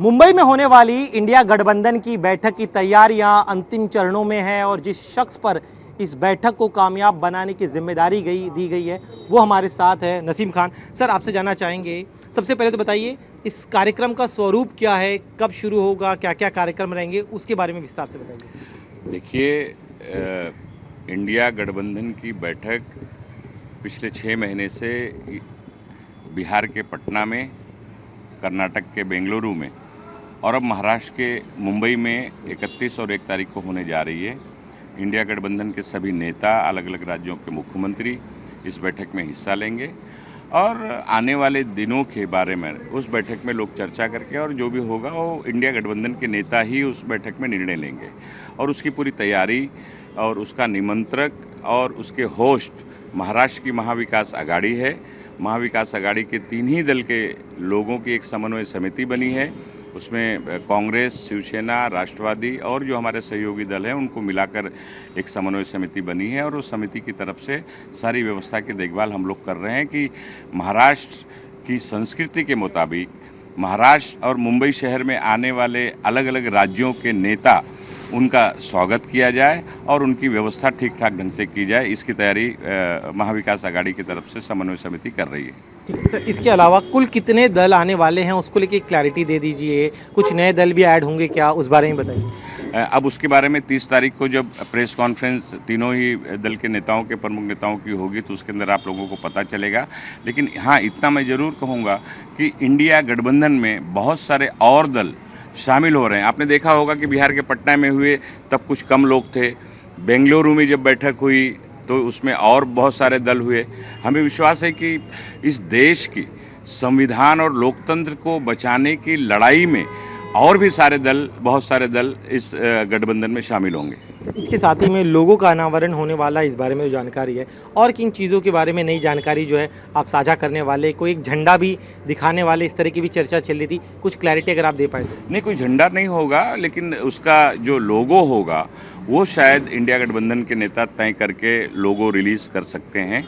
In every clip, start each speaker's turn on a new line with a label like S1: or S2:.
S1: मुंबई में होने वाली इंडिया गठबंधन की बैठक की तैयारियां अंतिम चरणों में है और जिस शख्स पर इस बैठक को कामयाब बनाने की जिम्मेदारी दी गई है वो हमारे साथ है नसीम खान। सर, आपसे जानना चाहेंगे, सबसे पहले तो बताइए इस कार्यक्रम का स्वरूप क्या है, कब शुरू होगा, क्या क्या कार्यक्रम रहेंगे, उसके बारे में विस्तार से बताइए।
S2: देखिए, इंडिया गठबंधन की बैठक पिछले 6 महीने से बिहार के पटना में, कर्नाटक के बेंगलुरु में और अब महाराष्ट्र के मुंबई में 31 और 1 तारीख को होने जा रही है। इंडिया गठबंधन के सभी नेता, अलग अलग राज्यों के मुख्यमंत्री इस बैठक में हिस्सा लेंगे और आने वाले दिनों के बारे में उस बैठक में लोग चर्चा करके और जो भी होगा वो इंडिया गठबंधन के नेता ही उस बैठक में निर्णय लेंगे और उसकी पूरी तैयारी और उसका निमंत्रक और उसके होस्ट महाराष्ट्र की महाविकास आघाड़ी है। महाविकास आघाड़ी के 3 ही दल के लोगों की एक समन्वय समिति बनी है। उसमें कांग्रेस, शिवसेना, राष्ट्रवादी और जो हमारे सहयोगी दल हैं उनको मिलाकर एक समन्वय समिति बनी है और उस समिति की तरफ से सारी व्यवस्था की देखभाल हम लोग कर रहे हैं कि महाराष्ट्र की संस्कृति के मुताबिक महाराष्ट्र और मुंबई शहर में आने वाले अलग अलग राज्यों के नेता, उनका स्वागत किया जाए और उनकी व्यवस्था ठीक ठाक ढंग से की जाए। इसकी तैयारी महाविकास आघाड़ी की तरफ से समन्वय समिति कर रही है।
S1: इसके अलावा कुल कितने दल आने वाले हैं उसको लेके क्लैरिटी दे दीजिए। कुछ नए दल भी ऐड होंगे क्या, उस बारे में बताइए।
S2: अब उसके बारे में 30 तारीख को जब प्रेस कॉन्फ्रेंस तीनों ही दल के नेताओं के प्रमुख नेताओं की होगी तो उसके अंदर आप लोगों को पता चलेगा। लेकिन हाँ, इतना मैं जरूर कहूँगा कि इंडिया गठबंधन में बहुत सारे और दल शामिल हो रहे हैं। आपने देखा होगा कि बिहार के पटना में हुए तब कुछ कम लोग थे, बेंगलुरु में जब बैठक हुई तो उसमें और बहुत सारे दल हुए। हमें विश्वास है कि इस देश की संविधान और लोकतंत्र को बचाने की लड़ाई में और भी बहुत सारे दल इस गठबंधन में शामिल होंगे।
S1: इसके साथ ही में लोगों का अनावरण होने वाला, इस बारे में जो जानकारी है और किन चीज़ों के बारे में नई जानकारी जो है आप साझा करने वाले, कोई एक झंडा भी दिखाने वाले, इस तरह की भी चर्चा चल रही थी, कुछ क्लैरिटी अगर आप दे पाए तो।
S2: नहीं, कोई झंडा नहीं होगा, लेकिन उसका जो लोगो होगा वो शायद इंडिया गठबंधन के नेता तय करके लोगो रिलीज कर सकते हैं।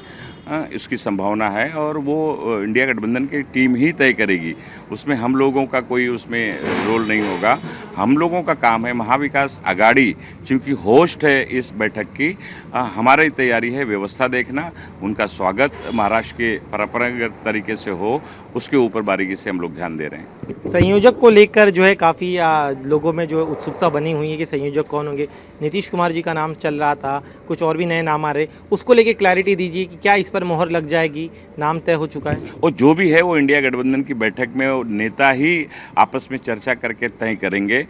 S2: इसकी संभावना है और वो इंडिया गठबंधन की टीम ही तय करेगी। उसमें हम लोगों का कोई उसमें रोल नहीं होगा। हम लोगों का काम है, महाविकास आघाड़ी चूंकि होस्ट है इस बैठक की, हमारी तैयारी है व्यवस्था देखना, उनका स्वागत महाराष्ट्र के परंपरागत तरीके से हो, उसके ऊपर बारीकी से हम लोग ध्यान दे रहे हैं।
S1: संयोजक को लेकर जो है काफ़ी लोगों में जो उत्सुकता बनी हुई है कि संयोजक कौन होंगे। नीतीश कुमार जी का नाम चल रहा था, कुछ और भी नए नाम आ रहे, उसको लेकर क्लैरिटी दीजिए कि क्या इस पर मोहर लग जाएगी, नाम तय हो चुका है।
S2: और जो भी है वो इंडिया गठबंधन की बैठक में नेता ही आपस में चर्चा करके तय करेंगे।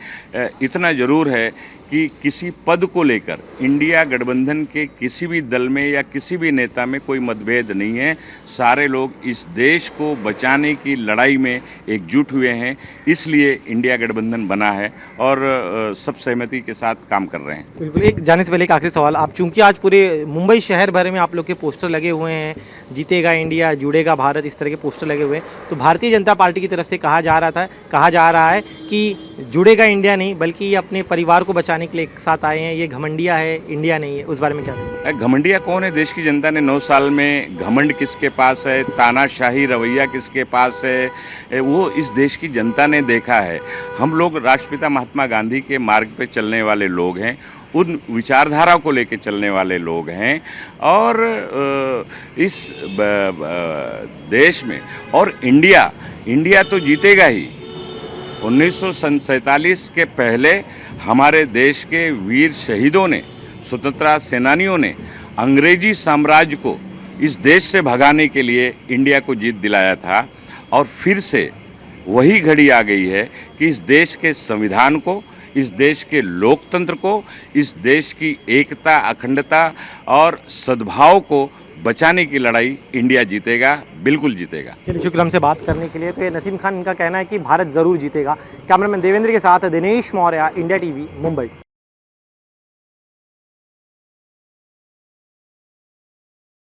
S2: इतना जरूर है कि किसी पद को लेकर इंडिया गठबंधन के किसी भी दल में या किसी भी नेता में कोई मतभेद नहीं है। सारे लोग इस देश को बचाने की लड़ाई में एकजुट हुए हैं, इसलिए इंडिया गठबंधन बना है और सब सहमति के साथ काम कर रहे हैं।
S1: बिल्कुल। एक जाने से पहले एक आखिरी सवाल, आप चूंकि आज पूरे मुंबई शहर भर में आप लोग के पोस्टर लगे हुए हैं, जीतेगा इंडिया, जुड़ेगा भारत, इस तरह के पोस्टर लगे हुए हैं, तो भारतीय जनता पार्टी की तरफ से कहा जा रहा है कि जुड़ेगा इंडिया नहीं बल्कि ये अपने परिवार को बचाने के लिए एक साथ आए हैं, ये घमंडिया है, इंडिया नहीं है, उस बारे में क्या कहेंगे?
S2: घमंडिया कौन है? देश की जनता ने 9 साल में घमंड किसके पास है, तानाशाही रवैया किसके पास है, वो इस देश की जनता ने देखा है। हम लोग राष्ट्रपिता महात्मा गांधी के मार्ग पे चलने वाले लोग हैं, उन विचारधारा को लेकर चलने वाले लोग हैं और इस देश में और इंडिया तो जीतेगा ही। 1947 के पहले हमारे देश के वीर शहीदों ने, स्वतंत्रता सेनानियों ने अंग्रेजी साम्राज्य को इस देश से भगाने के लिए इंडिया को जीत दिलाया था और फिर से वही घड़ी आ गई है कि इस देश के संविधान को, इस देश के लोकतंत्र को, इस देश की एकता, अखंडता और सद्भाव को बचाने की लड़ाई इंडिया जीतेगा, बिल्कुल जीतेगा।
S1: चलिए, शुक्र हमसे बात करने के लिए। तो ये नसीम खान, इनका कहना है कि भारत जरूर जीतेगा। कैमरामैन देवेंद्र के साथ दिनेश मौर्य, इंडिया टीवी, मुंबई।